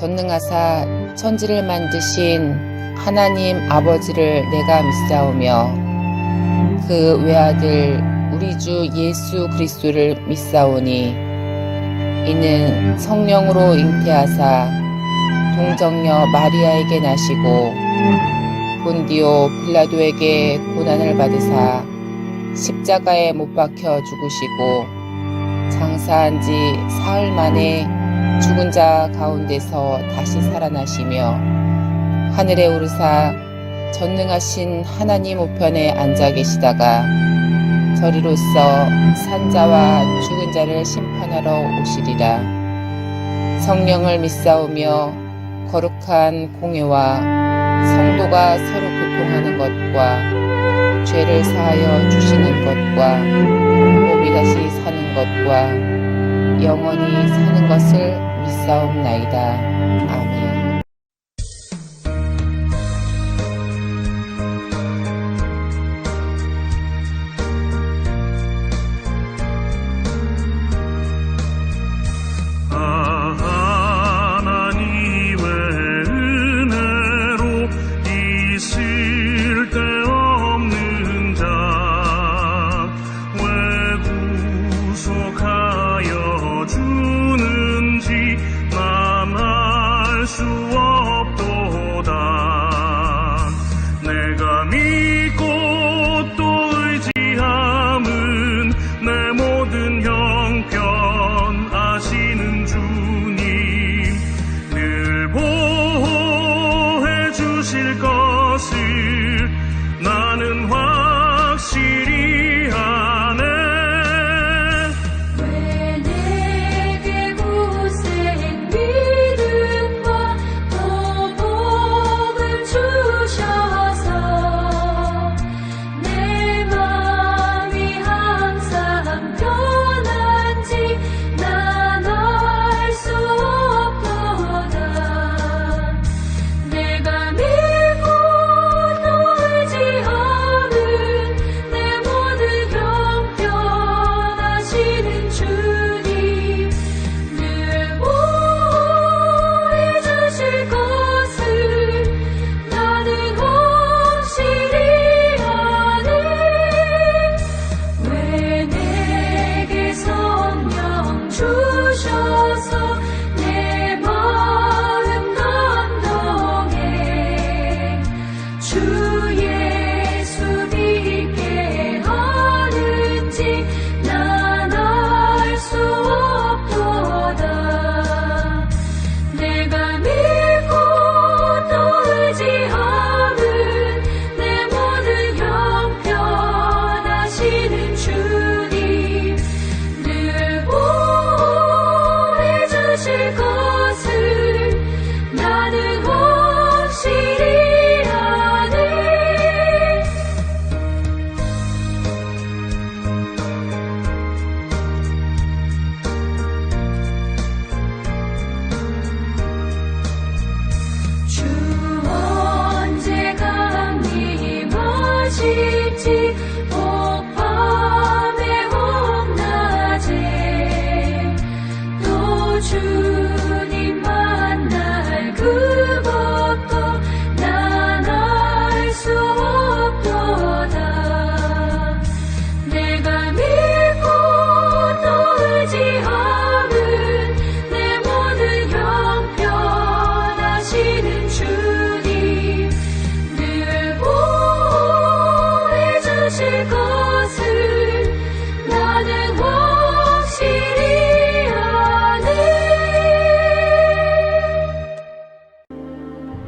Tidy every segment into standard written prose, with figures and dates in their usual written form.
전능하사 천지를 만드신 하나님 아버지를 내가 믿사오며 그 외아들 우리 주 예수 그리스도를 믿사오니 이는 성령으로 잉태하사 동정녀 마리아에게 나시고 본디오 빌라도에게 고난을 받으사 십자가에 못 박혀 죽으시고 장사한 지 사흘 만에 죽은 자 가운데서 다시 살아나시며 하늘에 오르사 전능하신 하나님 우편에 앉아 계시다가 저리로서 산자와 죽은 자를 심판하러 오시리라. 성령을 믿사오며 거룩한 공회와 성도가 서로 교통하는 것과 죄를 사하여 주시는 것과 몸이 다시 사는 것과 영원히 사는 것을 믿사옵나이다. 아멘.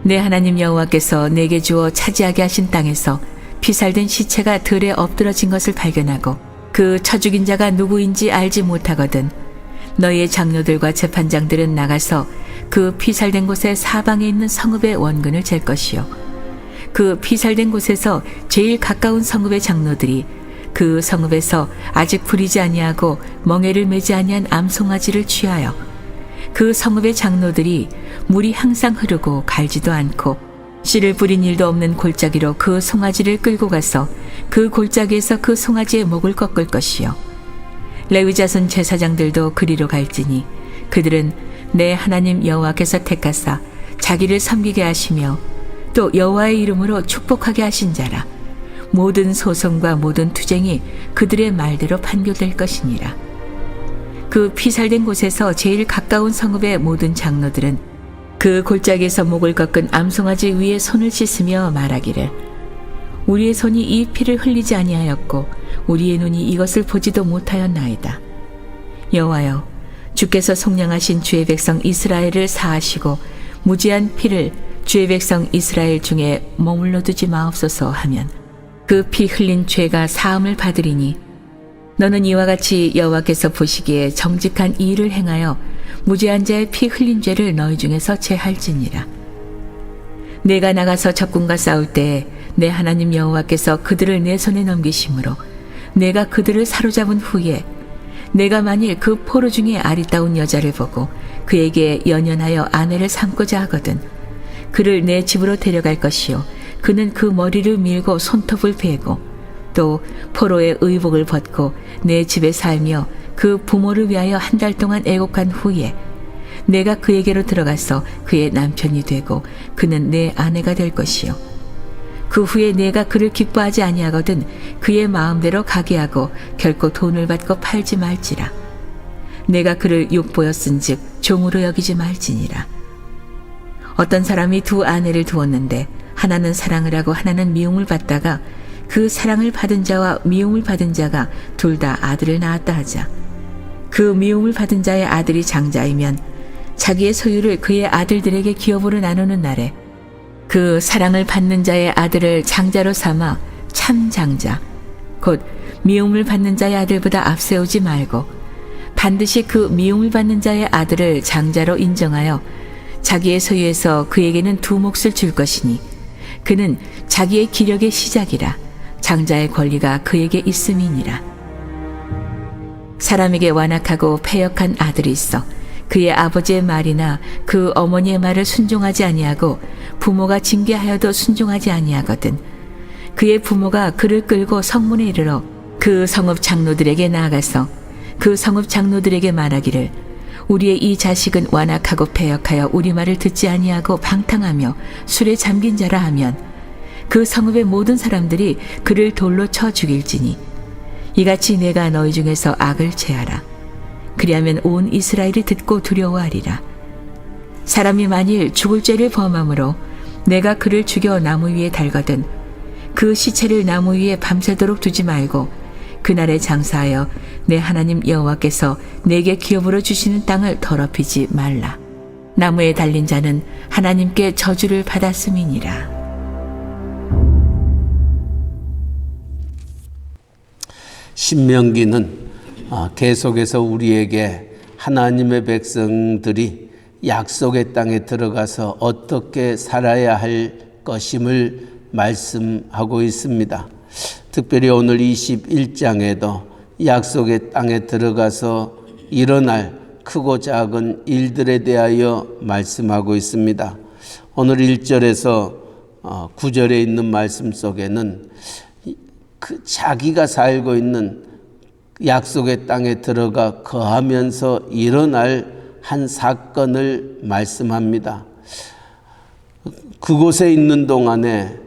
내 하나님 여호와께서 내게 주어 차지하게 하신 땅에서 피살된 시체가 들에 엎드러진 것을 발견하고 그 쳐 죽인 자가 누구인지 알지 못하거든 너희의 장로들과 재판장들은 나가서 그 피살된 곳의 사방에 있는 성읍의 원근을 잴 것이요 그 피살된 곳에서 제일 가까운 성읍의 장로들이 그 성읍에서 아직 부리지 아니하고 멍에를 매지 아니한 암송아지를 취하여 그 성읍의 장로들이 물이 항상 흐르고 갈지도 않고 씨를 뿌린 일도 없는 골짜기로 그 송아지를 끌고 가서 그 골짜기에서 그 송아지의 목을 꺾을 것이요 레위 자손 제사장들도 그리로 갈지니 그들은 내 하나님 여호와께서 택하사 자기를 섬기게 하시며 또 여호와의 이름으로 축복하게 하신 자라. 모든 소송과 모든 투쟁이 그들의 말대로 판결될 것이니라. 그 피살된 곳에서 제일 가까운 성읍의 모든 장로들은 그 골짜기에서 목을 꺾은 암송아지 위에 손을 씻으며 말하기를 우리의 손이 이 피를 흘리지 아니하였고 우리의 눈이 이것을 보지도 못하였나이다. 여호와여, 주께서 속량하신 주의 백성 이스라엘을 사하시고 무지한 피를 주의 백성 이스라엘 중에 머물러 두지 마옵소서 하면 그 피 흘린 죄가 사함을 받으리니 너는 이와 같이 여호와께서 보시기에 정직한 이 일을 행하여 무죄한 자의 피 흘린 죄를 너희 중에서 제할지니라. 내가 나가서 적군과 싸울 때에 내 하나님 여호와께서 그들을 내 손에 넘기심으로 내가 그들을 사로잡은 후에 내가 만일 그 포로 중에 아리따운 여자를 보고 그에게 연연하여 아내를 삼고자 하거든 그를 내 집으로 데려갈 것이요 그는 그 머리를 밀고 손톱을 베고 또 포로의 의복을 벗고 내 집에 살며 그 부모를 위하여 한 달 동안 애곡한 후에 내가 그에게로 들어가서 그의 남편이 되고 그는 내 아내가 될 것이요 그 후에 내가 그를 기뻐하지 아니하거든 그의 마음대로 가게 하고 결코 돈을 받고 팔지 말지라. 내가 그를 욕보였은즉 종으로 여기지 말지니라. 어떤 사람이 두 아내를 두었는데 하나는 사랑을 하고 하나는 미움을 받다가 그 사랑을 받은 자와 미움을 받은 자가 둘 다 아들을 낳았다 하자. 그 미움을 받은 자의 아들이 장자이면 자기의 소유를 그의 아들들에게 기업으로 나누는 날에 그 사랑을 받는 자의 아들을 장자로 삼아 참 장자 곧 미움을 받는 자의 아들보다 앞세우지 말고 반드시 그 미움을 받는 자의 아들을 장자로 인정하여 자기의 소유에서 그에게는 두 몫을 줄 것이니 그는 자기의 기력의 시작이라. 장자의 권리가 그에게 있음이니라. 사람에게 완악하고 패역한 아들이 있어 그의 아버지의 말이나 그 어머니의 말을 순종하지 아니하고 부모가 징계하여도 순종하지 아니하거든 그의 부모가 그를 끌고 성문에 이르러 그 성읍 장로들에게 나아가서 그 성읍 장로들에게 말하기를 우리의 이 자식은 완악하고 패역하여 우리 말을 듣지 아니하고 방탕하며 술에 잠긴 자라 하면 그 성읍의 모든 사람들이 그를 돌로 쳐 죽일지니 이같이 내가 너희 중에서 악을 제하라. 그리하면 온 이스라엘이 듣고 두려워하리라. 사람이 만일 죽을 죄를 범함으로 내가 그를 죽여 나무 위에 달거든 그 시체를 나무 위에 밤새도록 두지 말고 그날에 장사하여 내 하나님 여호와께서 내게 기업으로 주시는 땅을 더럽히지 말라. 나무에 달린 자는 하나님께 저주를 받았음이니라. 신명기는 계속해서 우리에게 하나님의 백성들이 약속의 땅에 들어가서 어떻게 살아야 할 것임을 말씀하고 있습니다. 특별히 오늘 21장에도 약속의 땅에 들어가서 일어날 크고 작은 일들에 대하여 말씀하고 있습니다. 오늘 1절에서 9절에 있는 말씀 속에는 자기가 살고 있는 약속의 땅에 들어가 거하면서 일어날 한 사건을 말씀합니다. 그곳에 있는 동안에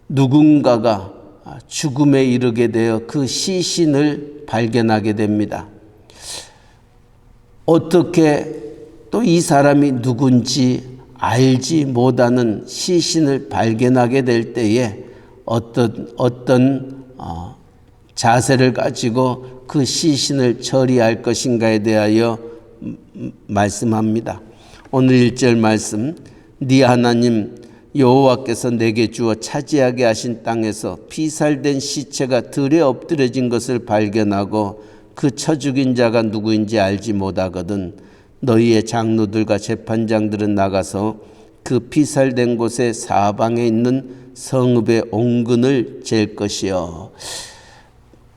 누군가가 죽음에 이르게 되어 그 시신을 발견하게 됩니다. 어떻게 또 이 사람이 누군지 알지 못하는 시신을 발견하게 될 때에 어떤 자세를 가지고 그 시신을 처리할 것인가에 대하여 말씀합니다. 오늘 1절 말씀, 네 하나님 여호와께서 내게 주어 차지하게 하신 땅에서 피살된 시체가 들에 엎드려진 것을 발견하고 그 쳐 죽인 자가 누구인지 알지 못하거든 너희의 장로들과 재판장들은 나가서 그 피살된 곳의 사방에 있는 성읍의 온근을 잴 것이요.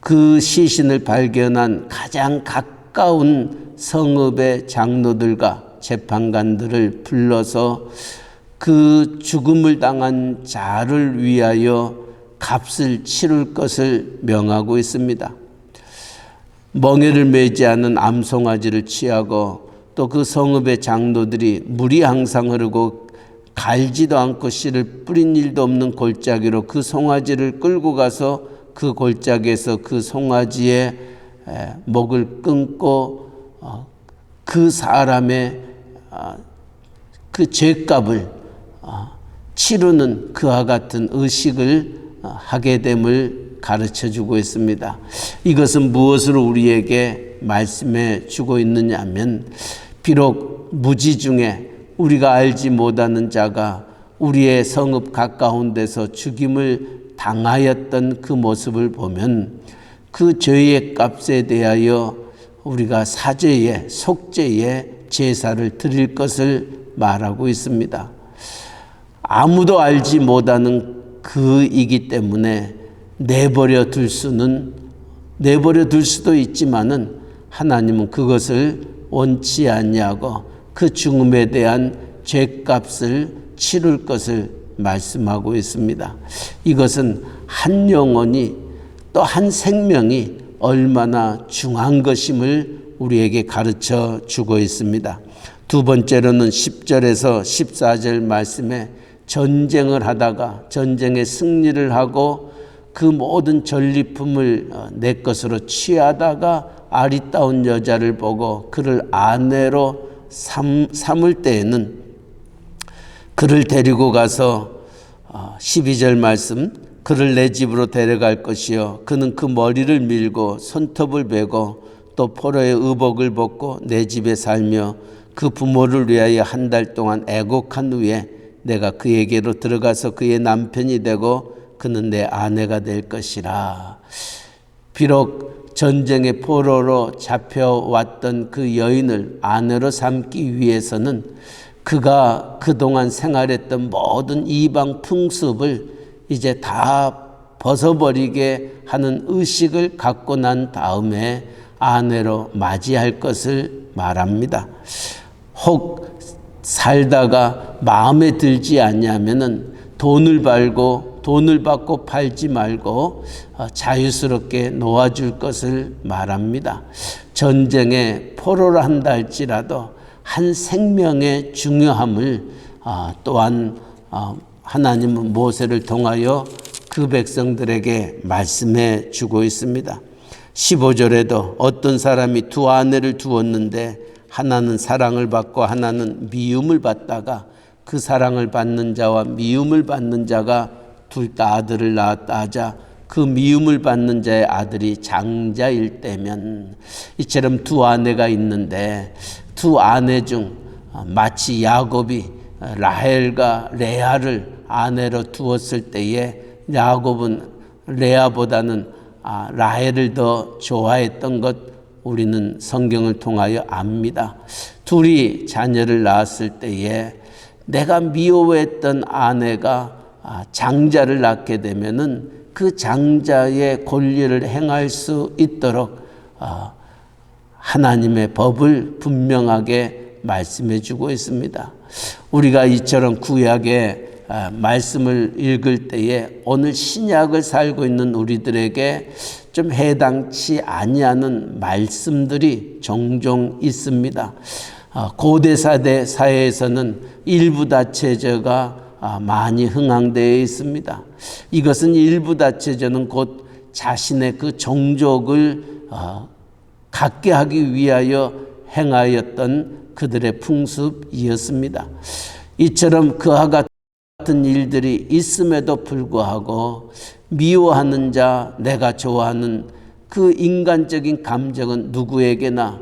그 시신을 발견한 가장 가까운 성읍의 장로들과 재판관들을 불러서 그 죽음을 당한 자를 위하여 값을 치를 것을 명하고 있습니다. 멍에를 매지 않은 암송아지를 취하고 또 그 성읍의 장로들이 물이 항상 흐르고 갈지도 않고 씨를 뿌린 일도 없는 골짜기로 그 송아지를 끌고 가서 그 골짜기에서 그 송아지의 목을 끊고 그 사람의 그 죄값을 치르는 그와 같은 의식을 하게 됨을 가르쳐 주고 있습니다. 이것은 무엇으로 우리에게 말씀해 주고 있느냐 하면, 비록 무지 중에 우리가 알지 못하는 자가 우리의 성읍 가까운 데서 죽임을 당하였던 그 모습을 보면 그 죄의 값에 대하여 우리가 사죄의 속죄의 제사를 드릴 것을 말하고 있습니다. 아무도 알지 못하는 그이기 때문에 내버려 둘 수도 있지만은 하나님은 그것을 원치 아니하고 그 죽음에 대한 죄값을 치를 것을 말씀하고 있습니다. 이것은 한 영혼이 또 한 생명이 얼마나 중요한 것임을 우리에게 가르쳐 주고 있습니다. 두 번째로는 10절에서 14절 말씀에 전쟁을 하다가 전쟁에 승리를 하고 그 모든 전리품을 내 것으로 취하다가 아리따운 여자를 보고 그를 아내로 삼을 때에는 그를 데리고 가서 12절 말씀, 그를 내 집으로 데려갈 것이요 그는 그 머리를 밀고 손톱을 베고 또 포로의 의복을 벗고 내 집에 살며 그 부모를 위하여 한 달 동안 애곡한 후에 내가 그에게로 들어가서 그의 남편이 되고 그는 내 아내가 될 것이라. 비록 전쟁의 포로로 잡혀왔던 그 여인을 아내로 삼기 위해서는 그가 그동안 생활했던 모든 이방 풍습을 이제 다 벗어버리게 하는 의식을 갖고 난 다음에 아내로 맞이할 것을 말합니다. 혹 살다가 마음에 들지 않냐면은 돈을 받고 팔지 말고 자유스럽게 놓아줄 것을 말합니다. 전쟁에 포로를 한다 할지라도 한 생명의 중요함을 또한 하나님은 모세를 통하여 그 백성들에게 말씀해 주고 있습니다. 15절에도 어떤 사람이 두 아내를 두었는데 하나는 사랑을 받고 하나는 미움을 받다가 그 사랑을 받는 자와 미움을 받는 자가 둘 다 아들을 낳았다 하자 그 미움을 받는 자의 아들이 장자일 때면, 이처럼 두 아내가 있는데 두 아내 중 마치 야곱이 라헬과 레아를 아내로 두었을 때에 야곱은 레아보다는 라헬을 더 좋아했던 것 우리는 성경을 통하여 압니다. 둘이 자녀를 낳았을 때에 내가 미워했던 아내가 장자를 낳게 되면은 그 장자의 권리를 행할 수 있도록 하나님의 법을 분명하게 말씀해 주고 있습니다. 우리가 이처럼 구약의 말씀을 읽을 때에 오늘 신약을 살고 있는 우리들에게 좀 해당치 아니하는 말씀들이 종종 있습니다. 고대 사회에서는 일부다체제가 많이 흥행되어 있습니다. 이것은 일부다체제는 곧 자신의 그 종족을 갖게 하기 위하여 행하였던 그들의 풍습이었습니다. 이처럼 그와 같은 일들이 있음에도 불구하고 미워하는 자, 내가 좋아하는 그 인간적인 감정은 누구에게나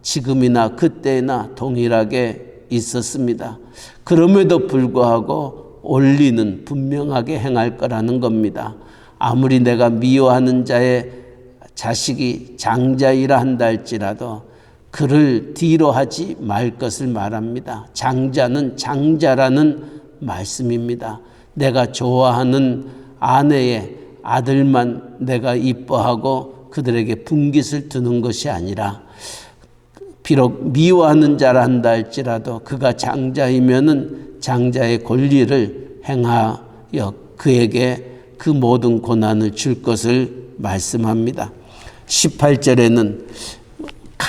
지금이나 그때나 동일하게 있었습니다. 그럼에도 불구하고 원리는 분명하게 행할 거라는 겁니다. 아무리 내가 미워하는 자의 자식이 장자이라 한다 할지라도 그를 뒤로 하지 말 것을 말합니다. 장자는 장자라는 말씀입니다. 내가 좋아하는 아내의 아들만 내가 이뻐하고 그들에게 분깃을 두는 것이 아니라, 비록 미워하는 자라 한다 할지라도 그가 장자이면은 장자의 권리를 행하여 그에게 그 모든 고난을 줄 것을 말씀합니다. 18절에는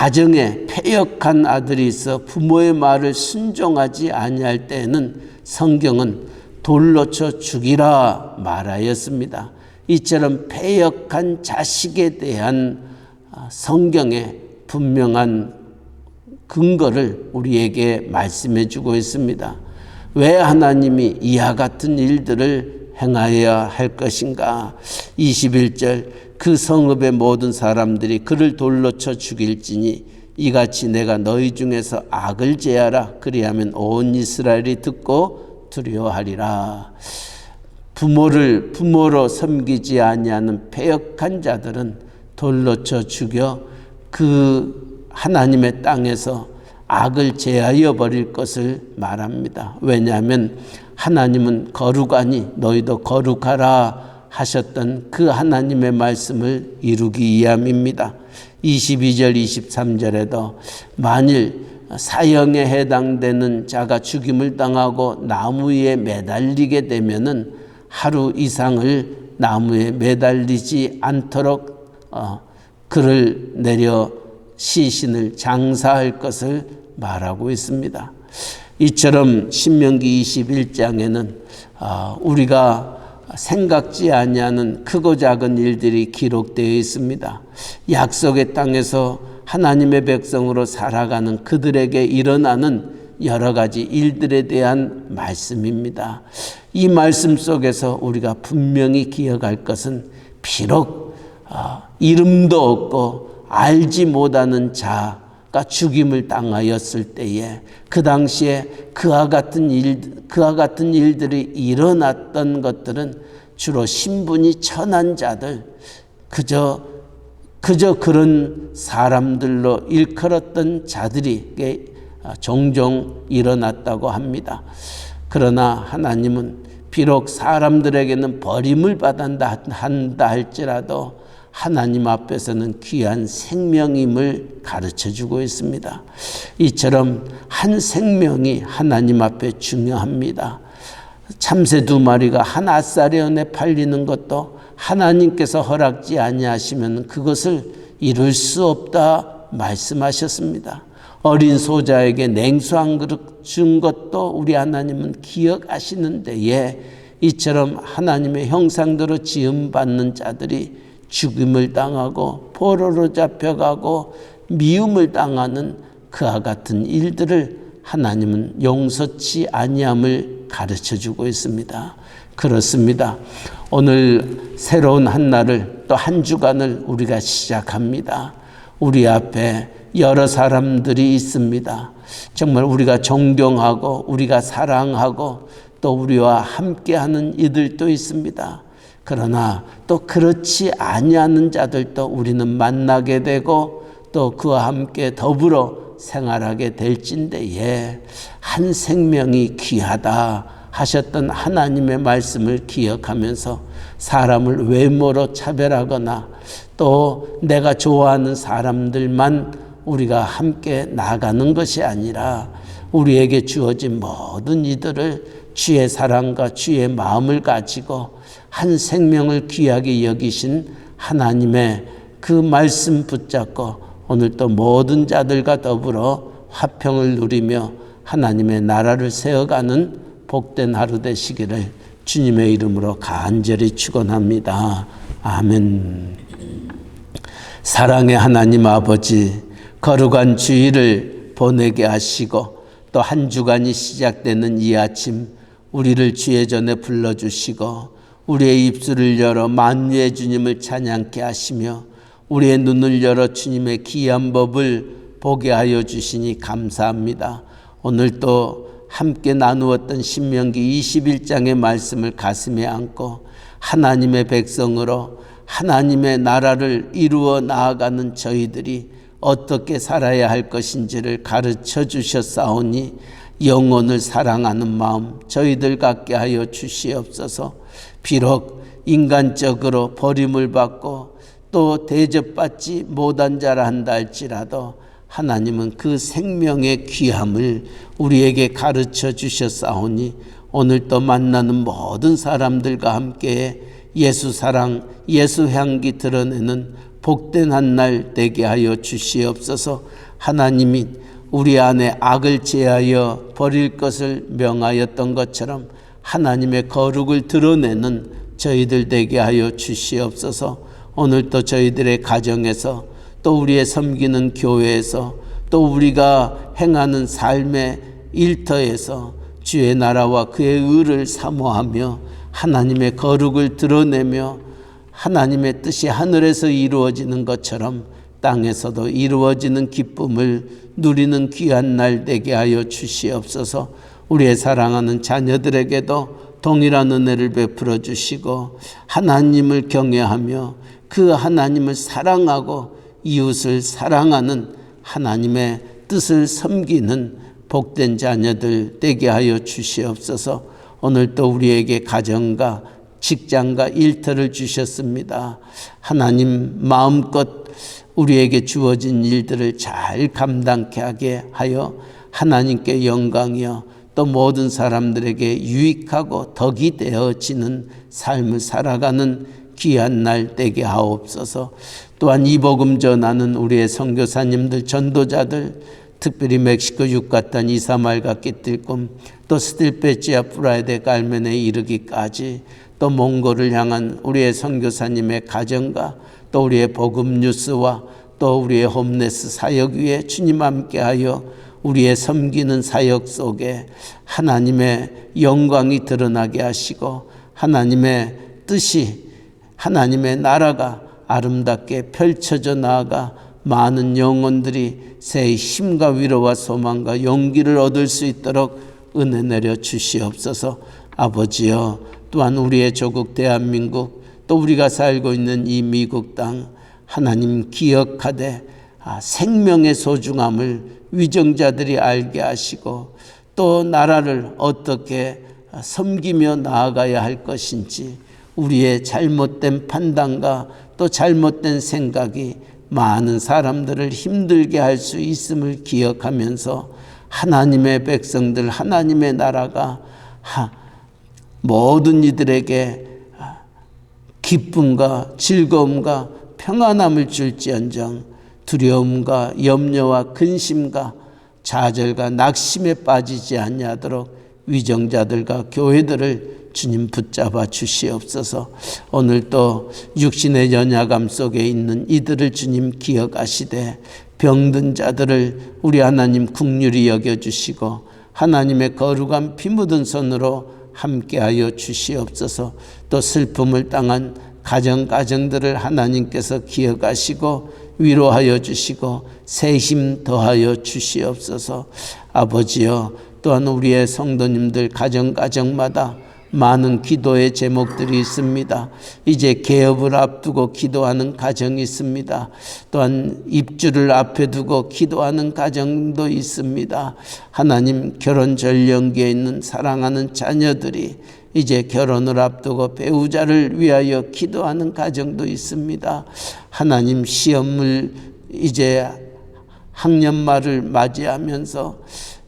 가정에 패역한 아들이 있어 부모의 말을 순종하지 아니할 때에는 성경은 돌로 쳐 죽이라 말하였습니다. 이처럼 패역한 자식에 대한 성경의 분명한 근거를 우리에게 말씀해 주고 있습니다. 왜 하나님이 이와 같은 일들을 행하여야 할 것인가? 21절 그 성읍의 모든 사람들이 그를 돌로 쳐 죽일지니 이같이 내가 너희 중에서 악을 제하라. 그리하면 온 이스라엘이 듣고 두려워하리라. 부모로 섬기지 아니하는 패역한 자들은 돌로 쳐 죽여 그 하나님의 땅에서 악을 제하여 버릴 것을 말합니다. 왜냐하면 하나님은 거룩하니 너희도 거룩하라 하셨던 그 하나님의 말씀을 이루기 위함입니다. 22절 23절에도 만일 사형에 해당되는 자가 죽임을 당하고 나무 위에 매달리게 되면은 하루 이상을 나무에 매달리지 않도록 그를 내려 시신을 장사할 것을 말하고 있습니다. 이처럼 신명기 21장에는 우리가 생각지 아니하는 크고 작은 일들이 기록되어 있습니다. 약속의 땅에서 하나님의 백성으로 살아가는 그들에게 일어나는 여러 가지 일들에 대한 말씀입니다. 이 말씀 속에서 우리가 분명히 기억할 것은 비록 이름도 없고 알지 못하는 자가 죽임을 당하였을 때에 그 당시에 그와 같은 일들이 일어났던 것들은 주로 신분이 천한 자들, 그저 그런 사람들로 일컬었던 자들에게 종종 일어났다고 합니다. 그러나 하나님은 비록 사람들에게는 버림을 받았다 한다 할지라도 하나님 앞에서는 귀한 생명임을 가르쳐주고 있습니다. 이처럼 한 생명이 하나님 앞에 중요합니다. 참새 2마리가 한 앗사리온에 팔리는 것도 하나님께서 허락지 아니하시면 그것을 이룰 수 없다 말씀하셨습니다. 어린 소자에게 냉수 한 그릇 준 것도 우리 하나님은 기억하시는 데에 이처럼 하나님의 형상대로 지음받는 자들이 죽임을 당하고 포로로 잡혀가고 미움을 당하는 그와 같은 일들을 하나님은 용서치 아니함을 가르쳐주고 있습니다. 그렇습니다. 오늘 새로운 한 날을 또 한 주간을 우리가 시작합니다. 우리 앞에 여러 사람들이 있습니다. 정말 우리가 존경하고 우리가 사랑하고 또 우리와 함께하는 이들도 있습니다. 그러나 또 그렇지 아니하는 자들도 우리는 만나게 되고 또 그와 함께 더불어 생활하게 될진대에 한 생명이 귀하다 하셨던 하나님의 말씀을 기억하면서 사람을 외모로 차별하거나 또 내가 좋아하는 사람들만 우리가 함께 나가는 것이 아니라 우리에게 주어진 모든 이들을 주의 사랑과 주의 마음을 가지고 한 생명을 귀하게 여기신 하나님의 그 말씀 붙잡고 오늘 또 모든 자들과 더불어 화평을 누리며 하나님의 나라를 세워가는 복된 하루 되시기를 주님의 이름으로 간절히 축원합니다. 아멘. 사랑의 하나님 아버지, 거룩한 주일을 보내게 하시고 또 한 주간이 시작되는 이 아침 우리를 주의 전에 불러주시고 우리의 입술을 열어 만유의 주님을 찬양케 하시며 우리의 눈을 열어 주님의 귀한 법을 보게 하여 주시니 감사합니다. 오늘 또 함께 나누었던 신명기 21장의 말씀을 가슴에 안고 하나님의 백성으로 하나님의 나라를 이루어 나아가는 저희들이 어떻게 살아야 할 것인지를 가르쳐 주셨사오니 영혼을 사랑하는 마음 저희들 갖게 하여 주시옵소서. 비록 인간적으로 버림을 받고 또 대접받지 못한 자라 한다 할지라도 하나님은 그 생명의 귀함을 우리에게 가르쳐 주셨사오니 오늘 또 만나는 모든 사람들과 함께 예수 사랑, 예수 향기 드러내는 복된 한 날 되게 하여 주시옵소서. 하나님이 우리 안에 악을 제하여 버릴 것을 명하였던 것처럼 하나님의 거룩을 드러내는 저희들 되게 하여 주시옵소서. 오늘도 저희들의 가정에서 또 우리의 섬기는 교회에서 또 우리가 행하는 삶의 일터에서 주의 나라와 그의 의를 사모하며 하나님의 거룩을 드러내며 하나님의 뜻이 하늘에서 이루어지는 것처럼 땅에서도 이루어지는 기쁨을 누리는 귀한 날 되게 하여 주시옵소서. 우리의 사랑하는 자녀들에게도 동일한 은혜를 베풀어 주시고 하나님을 경외하며 그 하나님을 사랑하고 이웃을 사랑하는 하나님의 뜻을 섬기는 복된 자녀들 되게 하여 주시옵소서. 오늘도 우리에게 가정과 직장과 일터를 주셨습니다. 하나님 마음껏 우리에게 주어진 일들을 잘 감당케 하게 하여 하나님께 영광이여 또 모든 사람들에게 유익하고 덕이 되어지는 삶을 살아가는 귀한 날 되게 하옵소서. 또한 이 복음 전하는 우리의 선교사님들, 전도자들, 특별히 멕시코 유카탄 이사말과 끼뜰꿈 또 스틸페치아 프라이데 갈멘에 이르기까지 또 몽골을 향한 우리의 선교사님의 가정과 또 우리의 복음 뉴스와 또 우리의 홈레스 사역 위에 주님 함께하여 우리의 섬기는 사역 속에 하나님의 영광이 드러나게 하시고 하나님의 뜻이 하나님의 나라가 아름답게 펼쳐져 나아가 많은 영혼들이 새 힘과 위로와 소망과 용기를 얻을 수 있도록 은혜 내려 주시옵소서. 아버지여, 또한 우리의 조국 대한민국 또 우리가 살고 있는 이 미국 땅 하나님 기억하되 생명의 소중함을 위정자들이 알게 하시고 또 나라를 어떻게 섬기며 나아가야 할 것인지 우리의 잘못된 판단과 또 잘못된 생각이 많은 사람들을 힘들게 할 수 있음을 기억하면서 하나님의 백성들, 하나님의 나라가 모든 이들에게 기쁨과 즐거움과 평안함을 줄지언정 두려움과 염려와 근심과 좌절과 낙심에 빠지지 아니하도록 위정자들과 교회들을 주님 붙잡아 주시옵소서. 오늘 또 육신의 연약함 속에 있는 이들을 주님 기억하시되 병든 자들을 우리 하나님 긍휼히 여겨주시고 하나님의 거룩한 피 묻은 손으로 함께하여 주시옵소서. 또 슬픔을 당한 가정들을 하나님께서 기억하시고 위로하여 주시고 새 힘 더하여 주시옵소서. 아버지여, 또한 우리의 성도님들 가정마다 많은 기도의 제목들이 있습니다. 이제 개업을 앞두고 기도하는 가정이 있습니다. 또한 입주를 앞에 두고 기도하는 가정도 있습니다. 하나님, 결혼 전령기에 있는 사랑하는 자녀들이 이제 결혼을 앞두고 배우자를 위하여 기도하는 가정도 있습니다. 하나님, 시험을 이제 학년말을 맞이하면서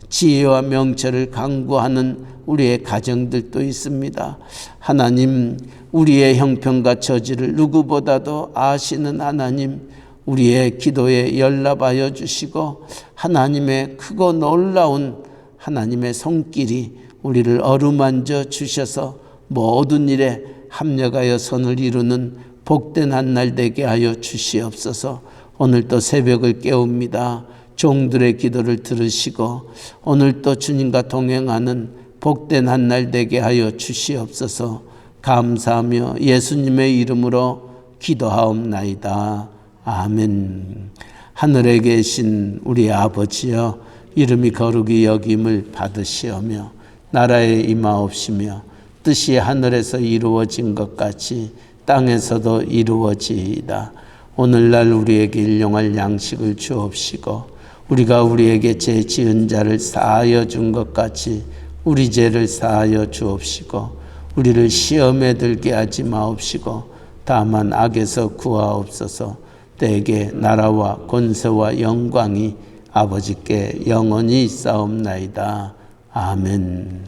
지혜와 명철을 강구하는 우리의 가정들도 있습니다. 하나님, 우리의 형편과 처지를 누구보다도 아시는 하나님, 우리의 기도에 연락하여 주시고 하나님의 크고 놀라운 하나님의 손길이 우리를 어루만져 주셔서 모든 일에 합력하여 선을 이루는 복된 한 날 되게 하여 주시옵소서. 오늘도 새벽을 깨웁니다. 종들의 기도를 들으시고 오늘도 주님과 동행하는 복된 한 날 되게 하여 주시옵소서. 감사하며 예수님의 이름으로 기도하옵나이다. 아멘. 하늘에 계신 우리 아버지여, 이름이 거룩히 여김을 받으시오며 나라에 임하옵시며 뜻이 하늘에서 이루어진 것 같이 땅에서도 이루어지이다. 오늘날 우리에게 일용할 양식을 주옵시고 우리가 우리에게 죄 지은 자를 사하여 준 것 같이 우리 죄를 사하여 주옵시고 우리를 시험에 들게 하지 마옵시고 다만 악에서 구하옵소서. 때에게 나라와 권세와 영광이 아버지께 영원히 있사옵나이다. 아멘.